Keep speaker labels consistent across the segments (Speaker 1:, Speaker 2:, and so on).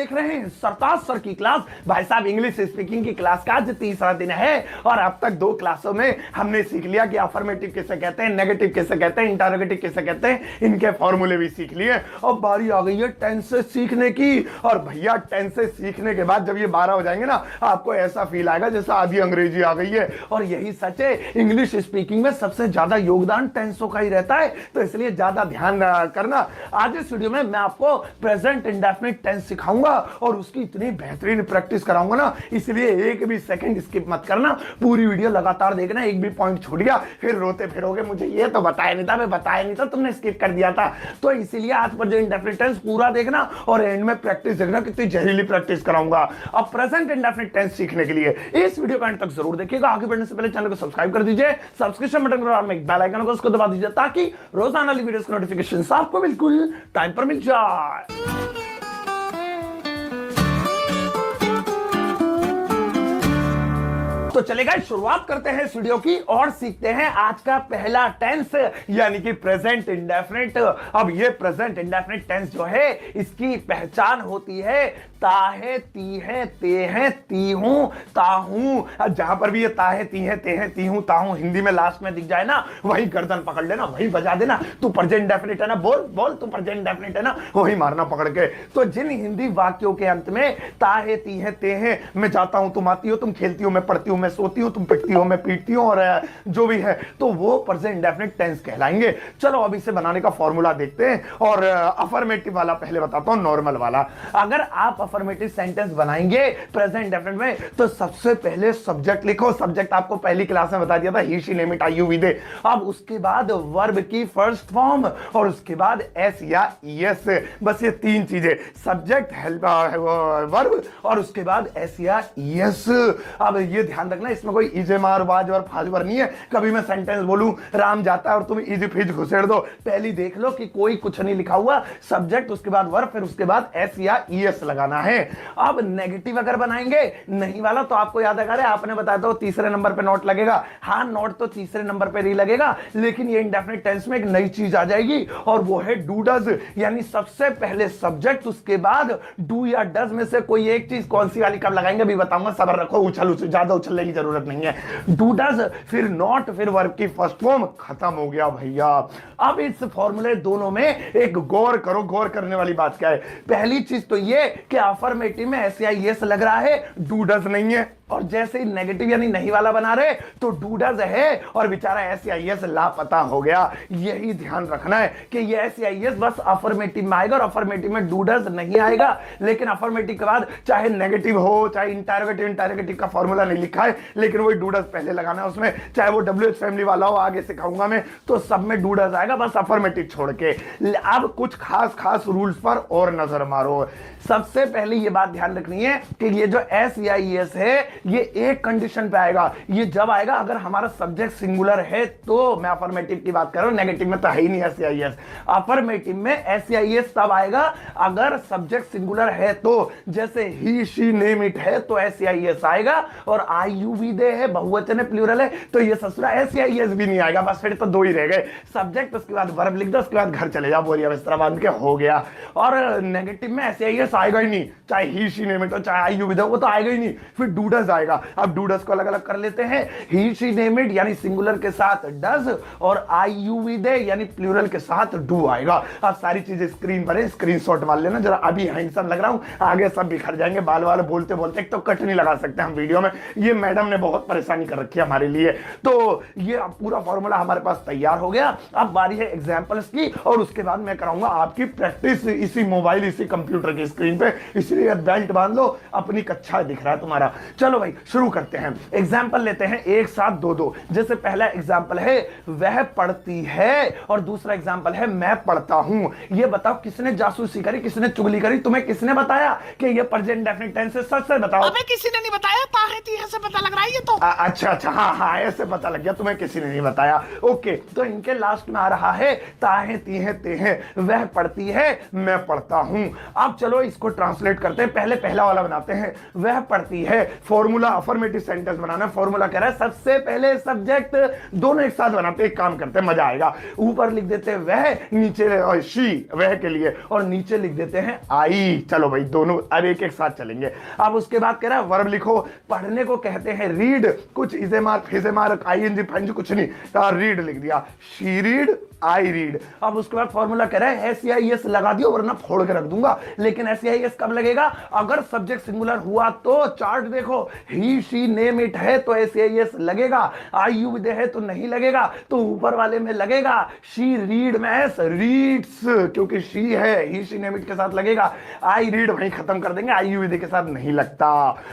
Speaker 1: देख रहे हैं सरताज सर की क्लास। भाई साहब इंग्लिश स्पीकिंग की क्लास का आज तीसरा दिन है और अब तक 2 क्लासों में हमने सीख लिया कि अफर्मेटिव किसे कहते हैं, नेगेटिव किसे कहते हैं, इंटरोगेटिव किसे कहते हैं, इनके फॉर्मूले भी सीख लिए। अब बारी आ गई है टेंसेस सीखने की। और भैया टेंसेस सीखने के बाद जब ये 12 हो जाएंगे ना, आपको ऐसा फील आएगा जैसे आधी अंग्रेजी आ गई है। और यही सच है, इंग्लिश स्पीकिंग में सबसे ज्यादा योगदान टेंसों का ही रहता है, तो इसलिए ज्यादा ध्यान करना। आज इस वीडियो में मैं आपको प्रेजेंट इंडेफिनिट टेंस सिखाऊंगा और उसकी इतनी बेहतरीन प्रैक्टिस कराऊंगा ना, इसलिए एक भी सेकंड स्किप मत करना, पूरी वीडियो लगातार देखना। एक भी पॉइंट छूट गया फिर रोते फिरोगे मुझे ये तो बताया नहीं था, मैं बताया नहीं था, तुमने स्किप कर दिया था। तो इसीलिए आज प्रेजेंट इंडेफिनिट टेंस पूरा देखना और एंड में प्रैक्टिस देखना, कितनी जहरीली प्रैक्टिस कराऊंगा। अब प्रेजेंट इंडेफिनिट टेंस सीखने के लिए इस वीडियो का अंत तक जरूर देखिएगा। आगे बढ़ने से पहले चैनल को सब्सक्राइब कर दीजिए, सब्सक्रिप्शन बटन पर में बेल आइकन को उसको दबा दीजिए ताकि रोजाना वाली वीडियोस की नोटिफिकेशन आपको बिल्कुल टाइम पर मिल जाए। तो चलेगा, शुरुआत करते हैं इस वीडियो की और सीखते हैं आज का पहला टेंस यानी कि प्रेजेंट इंडेफिनिट। अब ये प्रेजेंट इंडेफिनिट टेंस जो है इसकी पहचान होती है ताहे, ती है, ते हैं, ती हूं, ताहूं। जहां पर भी ये ताहे, ती है, ते हैं, ती हूं, ताहूं हिंदी में लास्ट में दिख जाए ना, वही गर्दन पकड़ लेना, वही बजा देना। तू प्रेजेंट इंडेफिनिट है ना, बोल बोल तू प्रेजेंट इंडेफिनिट है ना, वही मारना पकड़ के। तो जिन हिंदी वाक्यों के अंत में ताहे, ती है, ते हैं, मैं जाता हूं, तुम आती हो, तुम खेलती हो, मैं पढ़ती हूं, मैं सोती हूं, तुम पिटती हो, मैं पीटती हूं, और जो भी है तो वो प्रेजेंट इंडेफिनिट टेंस कहलाएंगे। चलो अब इसे बनाने का फॉर्मूला देखते हैं। और अफर्मेटिव वाला पहले बताता हूं, नॉर्मल वाला। अगर आप अफर्मेटिव सेंटेंस बनाएंगे प्रेजेंट इंडेफिनिट में तो सबसे पहले सब्जेक्ट लिखो। सब्जेक्ट आपको पहली क्लास में बता दिया था, he she name it I you we they. अब उसके बाद वर्ब की फर्स्ट फॉर्म और उसके बाद एस या ईएस, बस ये 3 चीजें, सब्जेक्ट, हेल्प, वर्ब और उसके बाद एस या ईएस। अब ये ध्यान रखना, इसमें कोई इजे मार वाज और फाजवर नहीं है। कभी मैं सेंटेंस बोलूं राम जाता है और तुम इजी फिज घुसेड़ दो, पहली देख लो कि कोई कुछ नहीं लिखा हुआ, सब्जेक्ट उसके बाद वर्ब फिर उसके बाद एस या ईएस लगाना है। अब नेगेटिव अगर बनाएंगे नहीं वाला तो आपको याद है, आपने बताया तो तीसरे नंबर पे नोट लगेगा। हाँ, नोट तो तीसरे नंबर पे नहीं लगेगा, लेकिन ये इंडेफिनिट टेंस में एक नई चीज आ जाएगी और वो है डू डज, यानी सबसे पहले सब्जेक्ट उसके बाद डू या डज में से कोई एक चीज, कौन सी वाली कब लगाएंगे अभी बताऊंगा, सब्र रखो, उछल ज्यादा उछलने की जरूरत नहीं है। डू डज फिर नॉट फिर वर्ब की फर्स्ट फॉर्म, खत्म हो गया भैया। अब इस फॉर्मूले दोनों में एक गौर करो, गौर करने वाली बात क्या है। पहली चीज तो ये कि अफर्मेटिव में एस या यस लग रहा है, डू डज नहीं है। और जैसे ही नेगेटिव यानी नहीं वाला बना रहे तो डू डज है और बेचारा एस या यस लापता हो गया। यही ध्यान रखना है कि ये एस या यस बस अफर्मेटिव में आएगा और अफर्मेटिव में डू डज नहीं आएगा। लेकिन अफर्मेटिव के बाद चाहे नेगेटिव हो चाहे इंटरोगेटिव, इंटरोगेटिव का फॉर्मूला नहीं लिखा है लेकिन वही डू डज पहले लगाना है उसमें, चाहे वो WH फैमिली वाला हो, आगे सिखाऊंगा मैं, तो सब में डू डज आएगा, बस अफर्मेटिव छोड़ के। अब कुछ खास रूल्स पर और नजर मारो। सबसे पहले ये बात ध्यान रखनी है कि ये जो एस या ईएस है ये एक कंडीशन पे आएगा। ये जब आएगा अगर हमारा सब्जेक्ट सिंगुलर है, तो मैं अफर्मेटिव की बात कर रहा हूं, नेगेटिव में तो है ही नहीं एस या ईएस। अफर्मेटिव में एस या ईएस तब आएगा अगर सब्जेक्ट सिंगुलर है, तो जैसे ही शी नेम इट है तो एस या ईएस आएगा, और आई यू वी दे है, बहुवचन है, प्लूरल है, तो ये ससुरा एस या ईएस भी नहीं आएगा, बस फिर तो 2 ही रह गए, सब्जेक्ट उसके बाद वर्ब लिख दो, उसके बाद घर चले जाओ, बोलिए बिस्तरा बांध के, हो गया। और नेगेटिव में एस या ईएस आएगा ही नहीं, चाहे ही शी नेम इट हो चाहे आई यू वी दे, वो तो आएगा ही नहीं, फिर डू डज आएगा। अब डू डज को अलग अलग कर लेते हैं, ही शी नेम इट यानी सिंगुलर के साथ डज और आई यू वी दे यानी प्लूरल के साथ डू आएगा। अब सारी चीजें स्क्रीन पर है, स्क्रीनशॉट मार लेना जरा, अभी हैंडसम लग रहा हूं, आगे सब बिखर जाएंगे, बाल वाल बोलते बोलते एक तो कट नहीं लगा सकते हम वीडियो में, ये मैडम ने बहुत परेशानी कर रखी है हमारे लिए। तो ये पूरा फॉर्मूला हमारे पास तैयार हो गया। अब बारी है एग्जांपल्स की और उसके बाद मैं कराऊंगा आपकी प्रैक्टिस इसी मोबाइल इसी कंप्यूटर की स्क्रीन पे, इसलिए बेल्ट बांध लो, अपनी कक्षा दिख रहा है तुम्हारा। चलो भाई शुरू करते हैं, एग्जाम्पल लेते हैं एक साथ 2-2। जैसे पहला एग्जाम्पल है वह पढ़ती है और दूसरा एग्जाम्पल है मैं पढ़ता हूं। ये बताओ किसने जासूसी करी, किसने चुगली करी, तुम्हें किसने बताया कि ये प्रेजेंट इंडेफिनिट टेंस है, सच से बताओ।
Speaker 2: अबे किसी ने नहीं बताया, ताहे तीहे से पता लग रहा है ये तो।
Speaker 1: अच्छा हाँ ऐसे पता लग गया, तुम्हें किसी ने नहीं बताया। ओके, तो इनके लास्ट में आ रहा है ताहे तीहे ते हैं, वह पढ़ती है मैं पढ़ता हूं। अब चलो इसको ट्रांसलेट करते हैं, पहले पहला वाला बनाते हैं, वह पढ़ती है, 4 फॉर्मूला अफर्मेटिव सेंटेंस बनाना है। फॉर्मूला कह रहा है सबसे पहले सब्जेक्ट दोनों एक साथ बनाते हैं, एक काम करते हैं, मजा आएगा। ऊपर लिख देते हैं वह, नीचे शी वह के लिए, और नीचे लिख देते हैं आई। चलो भाई दोनों अब एक एक साथ चलेंगे। अब उसके बाद कह रहा है वर्ब लिखो, पढ़ने को कहते हैं रीड, कुछ इसे मार्क फिजे मार्क आईएनजी फाइंज कुछ नहीं, रीड लिख दिया, शी रीड आई रीड। अब उसके बाद फॉर्मूला कह रहा है SEIS लगा दियो वरना फोड़ के रख दूंगा। लेकिन SEIS कब लगेगा? अगर सब्जेक्ट सिंगुलर हुआ तो चार्ट देखो, ही शी नेम इट है तो SEIS लगेगा, आई यू विद है तो नहीं लगेगा, तो ऊपर वाले में लगेगा। शी रीड में एस रीड्स क्योंकि शी है, ही शी नेम इट के साथ लगेगा। आई रीड वहीं खत्म कर देंगे, आई यू विद के साथ नहीं लगता।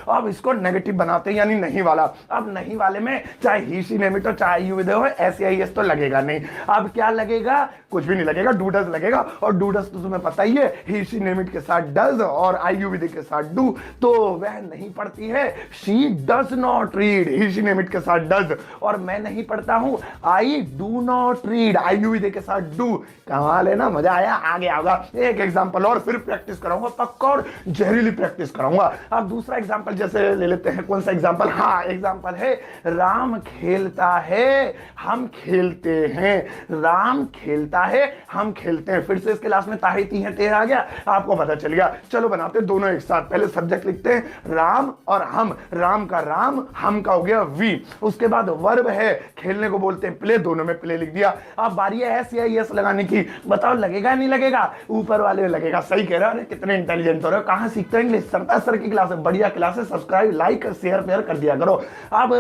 Speaker 1: अब इसको नेगेटिव बनाते हैं यानी नहीं वाला। अब नहीं वाले में चाहे ही शी नेम इट हो चाहे आई यू विद हो, SEIS तो लगेगा नहीं। अब क्या लगेगा? कुछ भी नहीं लगेगा, डू डज लगेगा, और डू डज तो तुम्हें पता ही है, ही शी नेम इट के साथ डज और आई यू विद के साथ डू, तो वह नहीं पढ़ती है, she does not read, he she name it के साथ डज, और मैं नहीं पढ़ता हूं, I do not read, I you with के साथ डू। कमाल है ना, मजा आया। आगे आगा एक एग्जांपल और फिर प्रैक्टिस कराऊंगा पक्का, और जहरीली प्रैक्टिस कराऊंगा। अब दूसरा एग्जांपल जैसे ले लेते हैं, कौन सा एग्जांपल? हाँ, एग्जांपल है राम खेलता है हम खेलते हैं, राम खेलता है हम खेलते हैं। फिर से इसके लास्ट में ताही ती है टेर आ गया, आपको पता चल गया। चलो बनाते हैं दोनों एक साथ। पहले सब्जेक्ट लिखते हैं राम और हम, राम का राम, हम का हो गया वी। उसके बाद वर्ब है, खेलने को बोलते हैं प्ले, दोनों में प्ले लिख दिया। अब बारी है SEIS लगाने की, बताओ लगेगा नहीं लगेगा? ऊपर वाले लगेगा। सही कह रहा है, कितने इंटेलिजेंट हो रहे हो, कहां सीखते हो इंग्लिश? सरता सर की क्लास है, बढ़िया क्लास है, सब्सक्राइब लाइक शेयर पेयर कर दिया करो। अब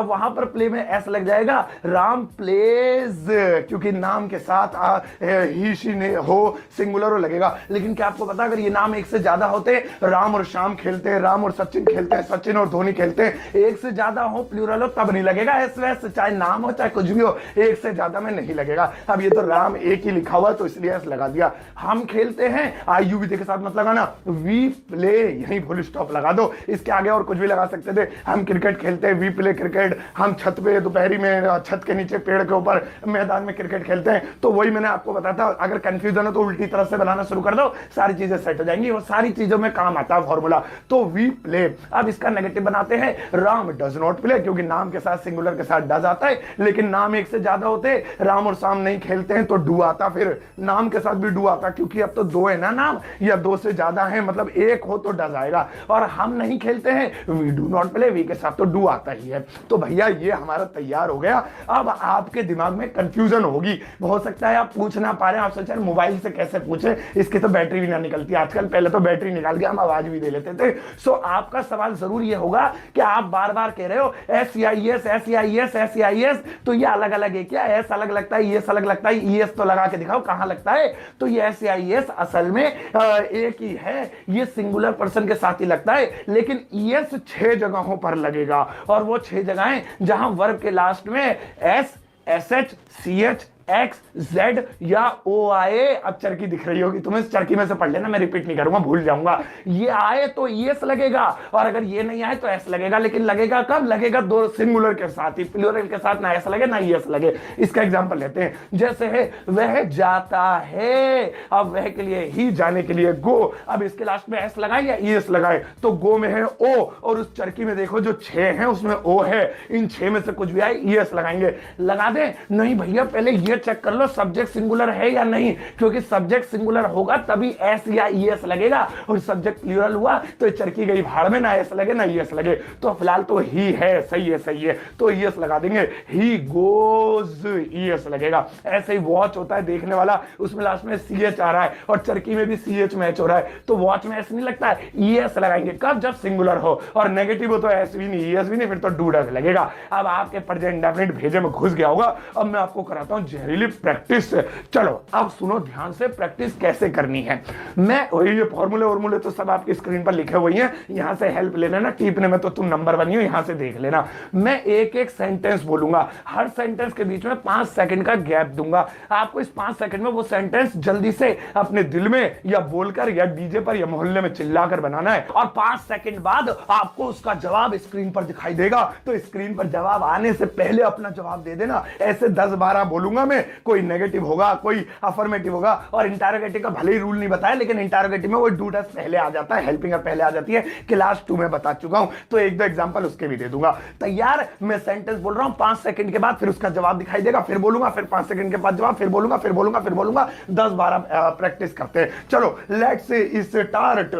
Speaker 1: वहां पर प्ले में एस लग जाएगा, राम प्लेज, क्योंकि नाम के साथ ही शी ने हो सिंगुलर हो लगेगा। लेकिन क्या आपको पता अगर ये नाम एक से ज्यादा होते, राम और श्याम खेलते हैं, राम और सचिन खेलते हैं, सचिन और धोनी खेलते हैं, एक से ज्यादा हो प्लूरल हो तब नहीं लगेगा एस वैस, चाहे नाम हो चाहे कुछ भी हो, एक से ज्यादा में नहीं लगेगा। अब ये तो राम एक ही लिखा हुआ तो इसलिए एस लगा दिया। हम खेलते हैं, आई यू विद के साथ मत लगाना, वी प्ले यहीं फुल स्टॉप लगा दो। इसके आगे और कुछ भी लगा सकते थे, हम क्रिकेट खेलते हैं, वी प्ले क्रिकेट, हम छत पे दोपहरी में छत के नीचे पेड़ के ऊपर मैदान में क्रिकेट खेलते हैं। तो वही मैंने आपको बताया था, अगर कंफ्यूजन हो तो उल्टी तरफ से बनाना शुरू कर दो, सारी चीजें सेट हो जाएंगी, और सारी चीजों में काम आता है फॉर्मूला। तो वी प्ले। अब इसका नेगेटिव बनाते हैं, राम डज नॉट प्ले, क्योंकि नाम के साथ सिंगुलर के साथ डज आता है, लेकिन नाम एक से ज्यादा होते, राम और श्याम नहीं खेलते हैं तो डू आता, फिर नाम के साथ भी डू आता, क्योंकि अब तो दो है ना नाम, या दो से ज्यादा है, मतलब एक हो तो डज आएगा। और हम नहीं खेलते हैं, we do not play, we के साथ तो डू आता ही है। तो भैया ये हमारा तैयार हो गया। अब आपके दिमाग में कंफ्यूजन होगी, हो सकता है आप पूछ ना पा रहे हैं, आप सोच रहे मोबाइल से कैसे पूछे, इसकी तो बैटरी भी ना निकलती आजकल, पहले तो बैटरी निकाल के हम आवाज भी दे लेते थे। सो आपका सवाल जरूर ये होगा कि आप बार बार कह रहे हो SEIS SEIS SEIS, तो ये अलग अलग है क्या? एस अलग लगता है, ES अलग लगता है, ES तो लगा के दिखाओ कहां लगता है। तो ये SEIS असल में एक ही है, ये सिंगुलर पर्सन के साथ ही लगता है, लेकिन ES 6 जगहों पर लगेगा, और वो 6 जगहें जहां वर्ब के लास्ट में S SH CH X Z या O आए। अब चरखी दिख रही होगी तुम्हें, चरखी में से पढ़ लेना, मैं रिपीट नहीं करूंगा, भूल जाऊंगा। ये आए तो ES लगेगा, और अगर ये नहीं आए तो S लगेगा। लेकिन लगेगा कब? लगेगा दो सिंगुलर के साथ ही, प्लूरल के साथ ना S लगे ना ES लगे। इसका एग्जांपल लेते हैं, जैसे है वह जाता है, अब वह के लिए ही, जाने के लिए गो। अब इसके लास्ट में S लगाए या ES लगाए? तो गो में है O, और उस चरखी में देखो जो 6 है उसमें O है, इन 6 में से कुछ भी आए ES लगाएंगे। लगा दे? नहीं भैया, पहले ये चेक कर लो सब्जेक्ट सिंगुलर है या नहीं, क्योंकि सब्जेक्ट सिंगुलर होगा तभी S या ES लगेगा, और सब्जेक्ट प्लूरल हुआ तो चरखी गई भाड़ में, ना S लगे ना ES लगे। तो फिलहाल तो ही है, सही है सही है, तो ES लगा देंगे, ही गोज ES लगेगा। ऐसे ही वॉच होता है देखने वाला, उसमें लास्ट में CH आ रहा है, और चरखी में भी CH मैच हो रहा है, तो वॉच में S नहीं लगता है, ES लगाएंगे। कब? जब सिंगुलर हो, और नेगेटिव हो तो S भी नहीं ES भी नहीं, फिर तो डू डज लगेगा। अब आपके प्रेजेंट इंडेफिनिट भेजे में घुस गया होगा। अब मैं आपको कराता हूं जहरीली प्रैक्टिस। चलो अब सुनो ध्यान से, प्रैक्टिस कैसे करनी है। मैं ये फॉर्मूले तो सब आपकी स्क्रीन पर लिखे हुए हैं, यहां से हेल्प ले लेना, टीपने में तो तुम नंबर बनी हो, यहां से देख लेना। मैं एक एक सेंटेंस बोलूंगा, हर सेंटेंस के बीच में 5 सेकंड का गैप दूंगा। आपको इस 5 सेकंड में वो सेंटेंस जल्दी से अपने दिल में या बोलकर या डीजे पर या मोहल्ले में चिल्लाकर बनाना है, और 5 सेकंड बाद आपको उसका जवाब स्क्रीन पर दिखाई देगा। तो स्क्रीन पर जवाब आने से पहले अपना जवाब दे देना। ऐसे 10-12 बोलूंगा मैं, में कोई नेगेटिव होगा, कोई अफर्मेटिव होगा। और इंटरोगेटिव का भले ही रूल नहीं बताया, लेकिन इंटरोगेटिव में वो डू डज पहले आ जाता है, हेल्पिंग पहले आ जाती है। क्लास 2 में बता चुका हूं, तो एक दो एग्जांपल उसके भी दे दूंगा। तैयार? मैं सेंटेंस बोल रहा हूं, 5 सेकंड के बाद फिर उसका जवाब दिखाई देगा, फिर बोलूंगा, फिर 5 सेकंड के बाद जवाब, फिर बोलूंगा, फिर बोलूंगा, फिर बोलूंगा। 10-12 प्रैक्टिस करते हैं। चलो लेट्स स्टार्ट।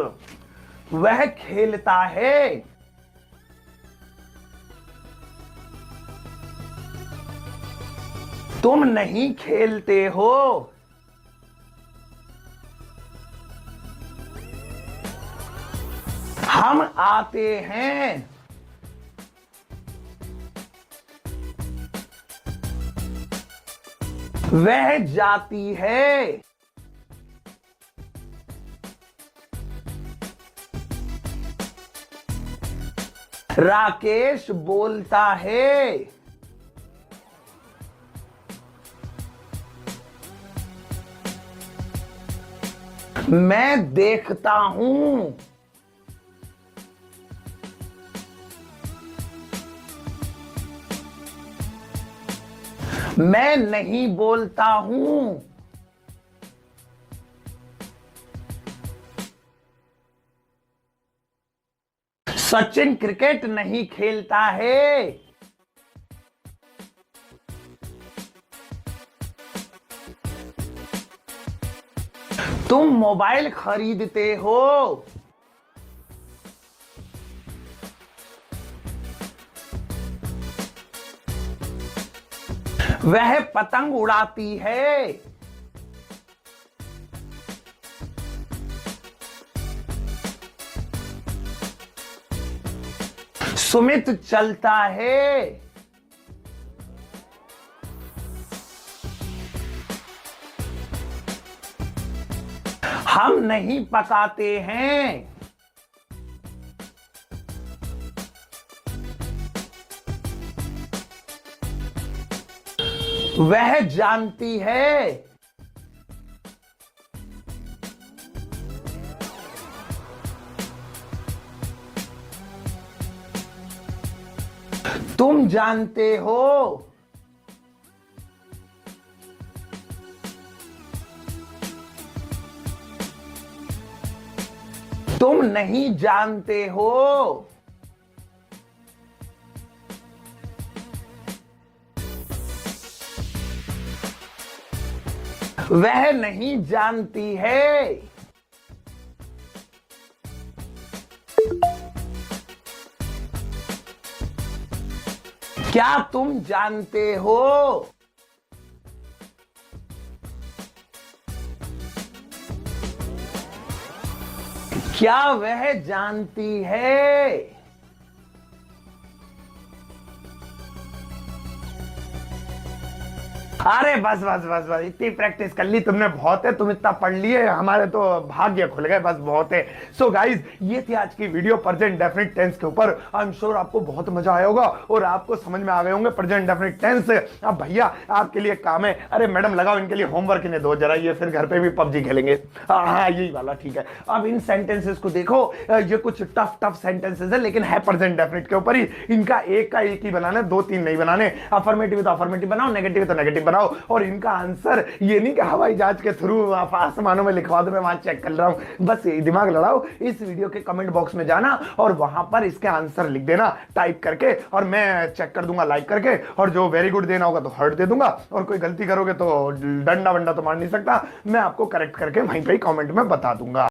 Speaker 1: वह खेलता है। तुम नहीं खेलते हो। हम आते हैं। वह जाती है। राकेश बोलता है। मैं देखता हूं। मैं नहीं बोलता हूं। सचिन क्रिकेट नहीं खेलता है। तुम मोबाइल खरीदते हो। वह पतंग उड़ाती है। सुमित चलता है। हम नहीं पकाते हैं। वह जानती है। तुम जानते हो। तुम नहीं जानते हो। वह नहीं जानती है। क्या तुम जानते हो। क्या वह जानती है। अरे बस बस बस बस, इतनी प्रैक्टिस कर ली तुमने, बहुत है। तुम इतना पढ़ लिए, हमारे तो भाग्य खुल गए, बस बहुत है। सो गाइज, ये थी आज की वीडियो प्रेजेंट डेफिनिट टेंस के ऊपर। आई एम श्योर आपको बहुत मजा आया होगा और आपको समझ में आ गए होंगे प्रेजेंट डेफिनिट टेंस। अब भैया आपके लिए काम है, अरे मैडम लगाओ इनके लिए होमवर्क इन्हें दो जरा, ये फिर घर पे भी पबजी खेलेंगे। हाँ यही वाला, ठीक है। अब इन सेंटेंसेस को देखो, ये कुछ टफ सेंटेंसेस है, लेकिन है प्रेजेंट डेफिनिट के ऊपर ही। इनका एक का एक ही बनाना, 2-3 नहीं बनाने। अफर्मेटिव तो अफर्मेटिव बनाओ, नेगेटिव तो नेगेटिव बनाओ। और इनका आंसर ये नहीं कि हवाई जहाज के थ्रू आसमानों में लिखवा दो, मैं वहां चेक कर रहा हूं। बस दिमाग लड़ाओ, इस वीडियो के कमेंट बॉक्स में जाना और वहां पर इसके आंसर लिख देना टाइप करके, और मैं चेक कर दूंगा लाइक करके। और जो वेरी गुड देना होगा तो हर्ट दे दूंगा, और कोई गलती करोगे तो डंडा वंडा तो मार नहीं सकता, मैं आपको करेक्ट करके वहीं पे कमेंट में बता दूंगा।